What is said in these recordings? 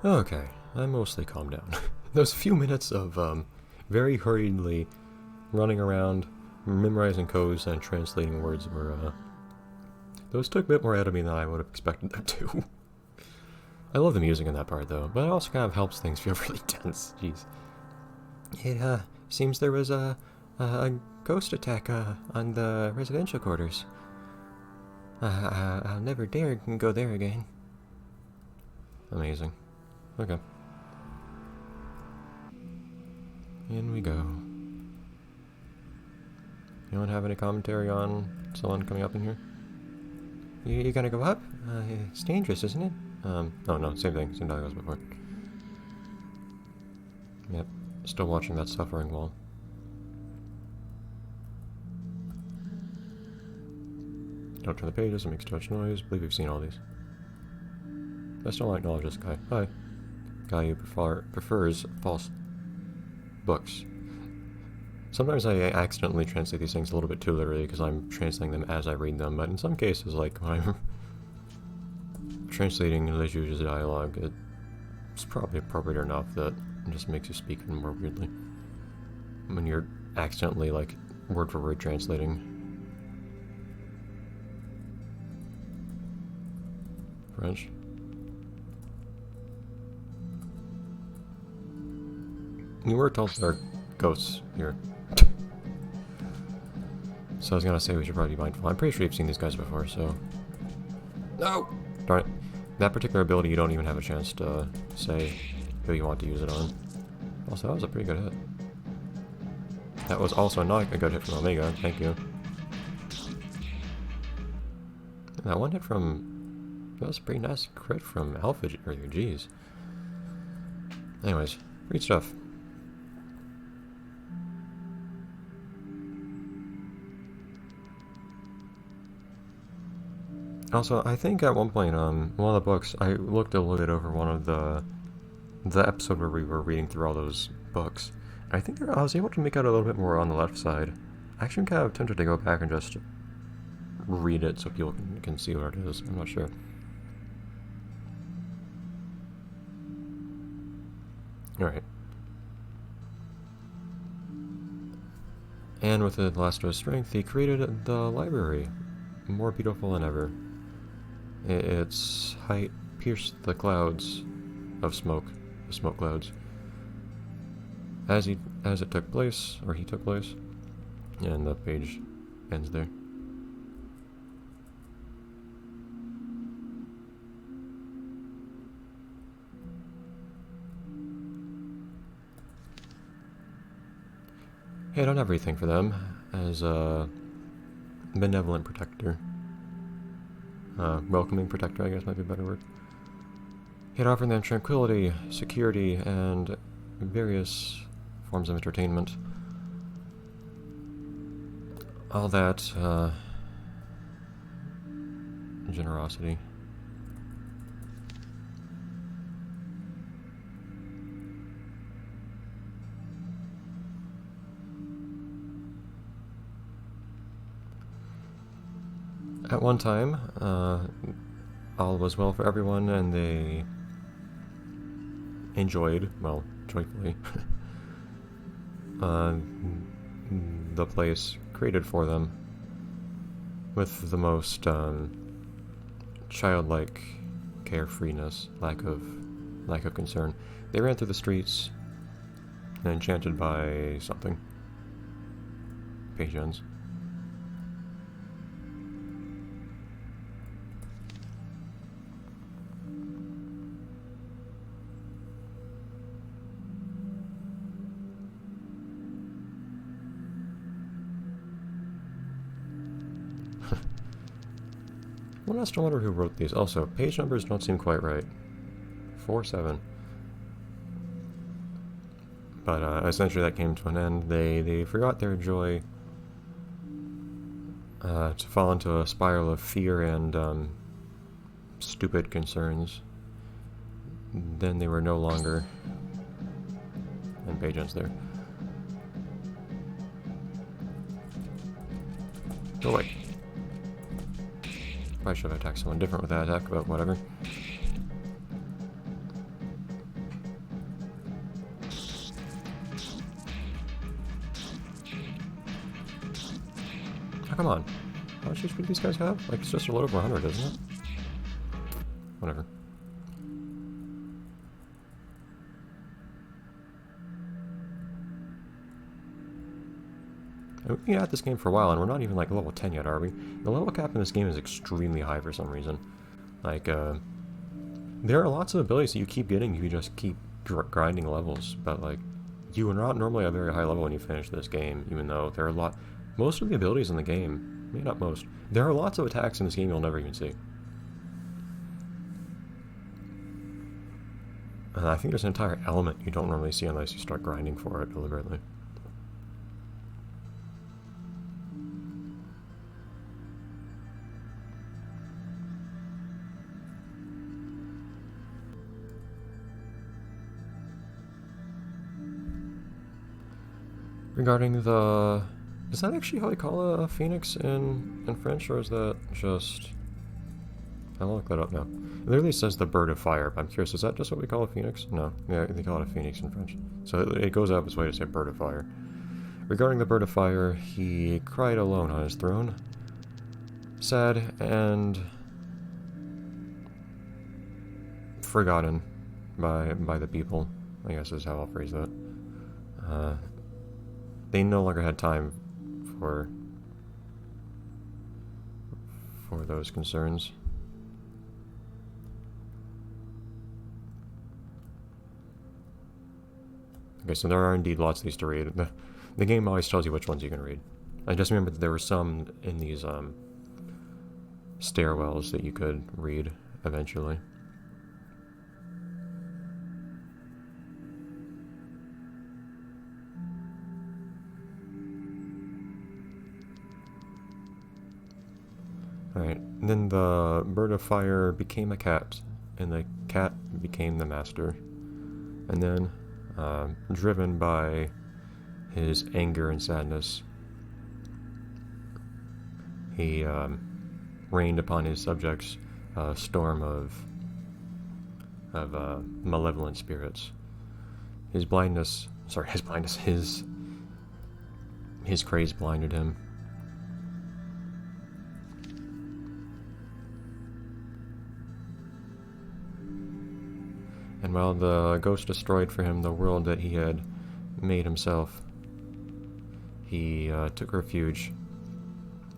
Okay, I mostly calmed down. Those few minutes of very hurriedly running around, memorizing codes and translating words were those took a bit more out of me than I would have expected them to. I love the music in that part though, but it also kind of helps things feel really tense. Jeez. It seems there was a ghost attack on the residential quarters. I'll never dare go there again. Amazing. Okay. In we go. Anyone have any commentary on someone coming up in here? You gonna go up? It's dangerous, isn't it? Oh no, same thing. Same dialogue as before. Yep. Still watching that suffering wall. Don't turn the pages, it makes too much noise. Believe we've seen all these. I still don't acknowledge this guy. Hi. Guy who prefers false books. Sometimes I accidentally translate these things a little bit too literally because I'm translating them as I read them, but in some cases, like when I'm translating English uses dialogue, it's probably appropriate enough that it just makes you speak more weirdly. When you're accidentally, like, word for word translating. French. You were told there are ghosts here. So I was gonna say we should probably be mindful. I'm pretty sure you've seen these guys before, so... No! Darn it. That particular ability you don't even have a chance to say who you want to use it on. Also, that was a pretty good hit. That was also not a good hit from Omega, thank you. And that one hit from... That was a pretty nice crit from Alpha earlier, jeez. Anyways, read stuff. Also, I think at one point, one of the books, I looked a little bit over one of the episode where we were reading through all those books. I think I was able to make out a little bit more on the left side. I actually kind of tempted to go back and just read it so people can see where it is. I'm not sure. Alright. And with the last of his strength, he created the library. More beautiful than ever. Its height pierced the clouds of smoke, the smoke clouds. As it took place, or he took place, and the page ends there. He had done everything for them as a benevolent protector. Welcoming protector, I guess might be a better word. He had offered them tranquility, security, and various forms of entertainment. All that, generosity. At one time, all was well for everyone, and they enjoyed, well, joyfully, the place created for them, with the most childlike carefreeness, lack of concern. They ran through the streets, enchanted by something. Page ends. One has to wonder who wrote these. Also, page numbers don't seem quite right. 4-7. But essentially that came to an end. They forgot their joy to fall into a spiral of fear and stupid concerns. Then they were no longer... And page ends there. Go away. Probably should have attacked someone different with that attack, but whatever. come on. How much HP do these guys have? Like, it's just a little over 100, isn't it? Whatever. We've been at this game for a while, and we're not even, like, level 10 yet, are we? The level cap in this game is extremely high for some reason. Like, there are lots of abilities that you keep getting if you just keep grinding levels, but, like, you are not normally at a very high level when you finish this game, even though there are most of the abilities in the game, maybe not most, there are lots of attacks in this game you'll never even see. And I think there's an entire element you don't normally see unless you start grinding for it deliberately. Regarding the... Is that actually how they call a phoenix in French, or is that just... I'll look that up now. It literally says the bird of fire, but I'm curious, is that just what we call a phoenix? No, yeah, they call it a phoenix in French. So it goes out of its way to say bird of fire. Regarding the bird of fire, he cried alone on his throne, sad and forgotten by the people, I guess is how I'll phrase that. They no longer had time for those concerns. Okay, so there are indeed lots of these to read. The game always tells you which ones you can read. I just remember that there were some in these stairwells that you could read eventually. Alright, and then the bird of fire became a cat, and the cat became the master. And then, driven by his anger and sadness, he rained upon his subjects a storm of malevolent spirits. His craze blinded him. And while the ghost destroyed for him the world that he had made himself, he took refuge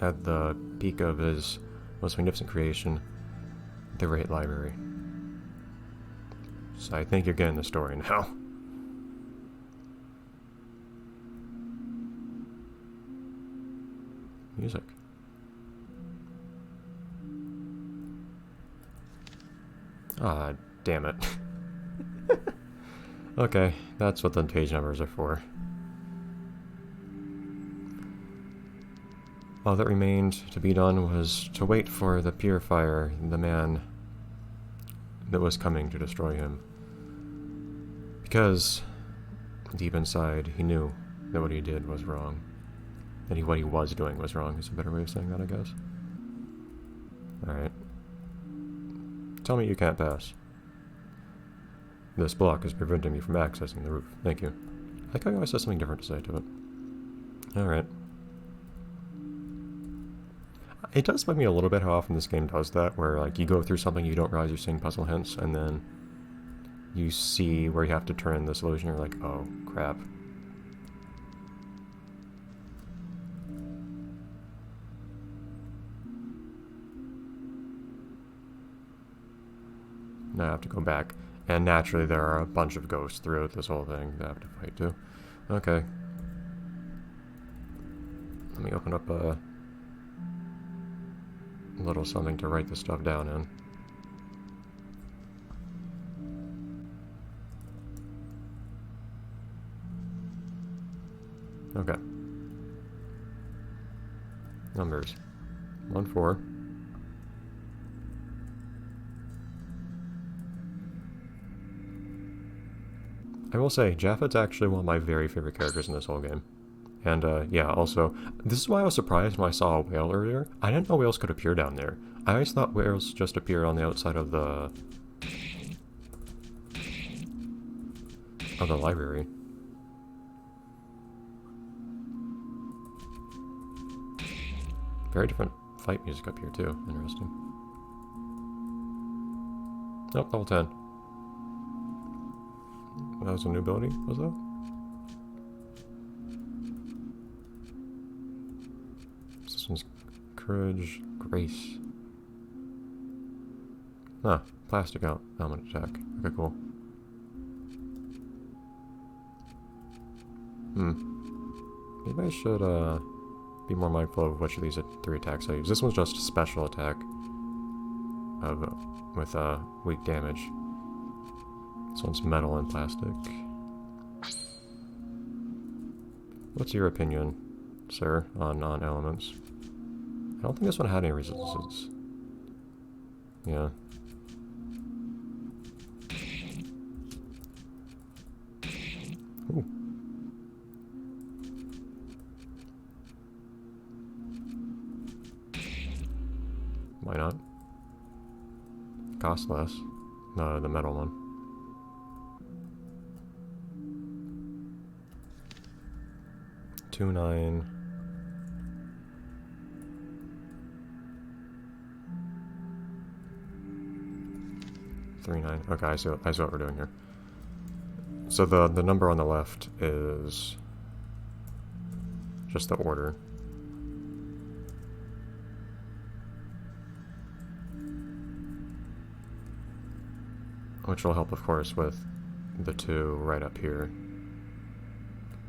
at the peak of his most magnificent creation, the Great Library. So I think you're getting the story now. Music. Ah, damn it. Okay, that's what the page numbers are for. All that remained to be done was to wait for the purifier, the man that was coming to destroy him. Because, deep inside, he knew that what he did was wrong. That what he was doing was wrong, is a better way of saying that, I guess. Alright. Tell me you can't pass. This block is preventing me from accessing the roof. Thank you. I like how he always has something different to say to it. Alright. It does bug me a little bit how often this game does that, where like you go through something, you don't realize you're seeing puzzle hints, and then you see where you have to turn the solution, and you're like, oh, crap. Now I have to go back. And naturally there are a bunch of ghosts throughout this whole thing that I have to fight too. Okay. Let me open up a little something to write this stuff down in. Okay. Numbers. 1, 4. I will say, Japheth's actually one of my very favorite characters in this whole game. And, yeah, also, this is why I was surprised when I saw a whale earlier. I didn't know whales could appear down there. I always thought whales just appear on the outside of the library. Very different fight music up here too. Interesting. Nope, level 10. That was a new ability, was that? This one's Courage, Grace. Ah, plastic out, element attack. Okay, cool. Maybe I should be more mindful of which of these 3 attacks I use. This one's just a special attack with weak damage. This one's metal and plastic. What's your opinion, sir, on elements? I don't think this one had any resistances. Yeah. Ooh. Why not? Cost less. No, the metal one. $2.9. $3.9. Okay, I see what we're doing here. So the number on the left is just the order. Which will help, of course, with the 2 right up here.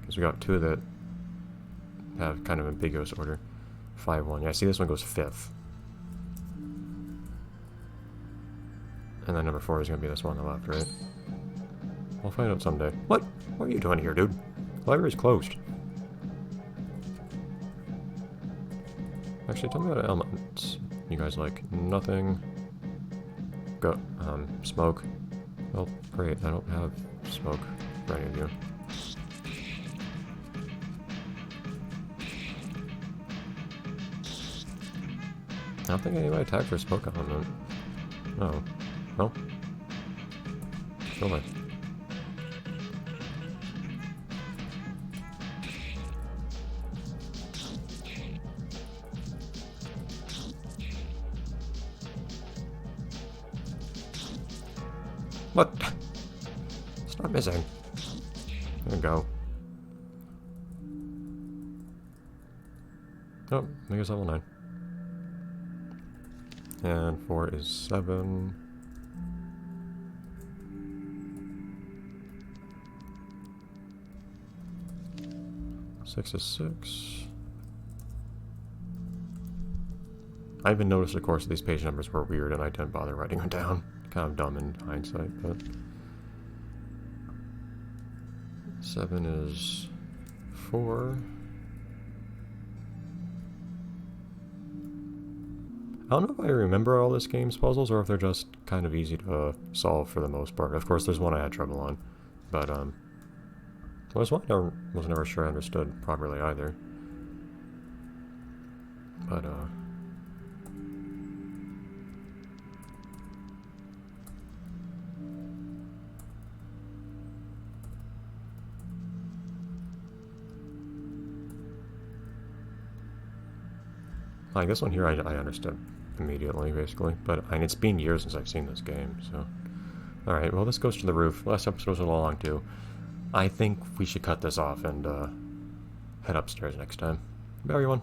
Because we got 2 that have kind of ambiguous order. 5-1. Yeah, see, this one goes 5th. And then number 4 is going to be this one on the left, right? We'll find out someday. What? What are you doing here, dude? The library's closed. Actually, tell me about elements. You guys like nothing. Go, smoke. Well, great, I don't have smoke for any of you. I don't think anybody attacked for smoke element. No. No? Really? What? Stop missing. There we go. Oh, I guess level 9. And 4 is 7. 6 is 6. I even noticed, of course, these page numbers were weird and I didn't bother writing them down. Kind of dumb in hindsight, but... 7 is 4. I don't know if I remember all this game's puzzles or if they're just kind of easy to solve for the most part. Of course, there's one I had trouble on, but there's one I was never sure I understood properly either. But like this one here, I understood immediately, basically. But I mean, it's been years since I've seen this game, so... Alright, well, this goes to the roof. Last episode was a little long, too. I think we should cut this off and head upstairs next time. Bye, everyone.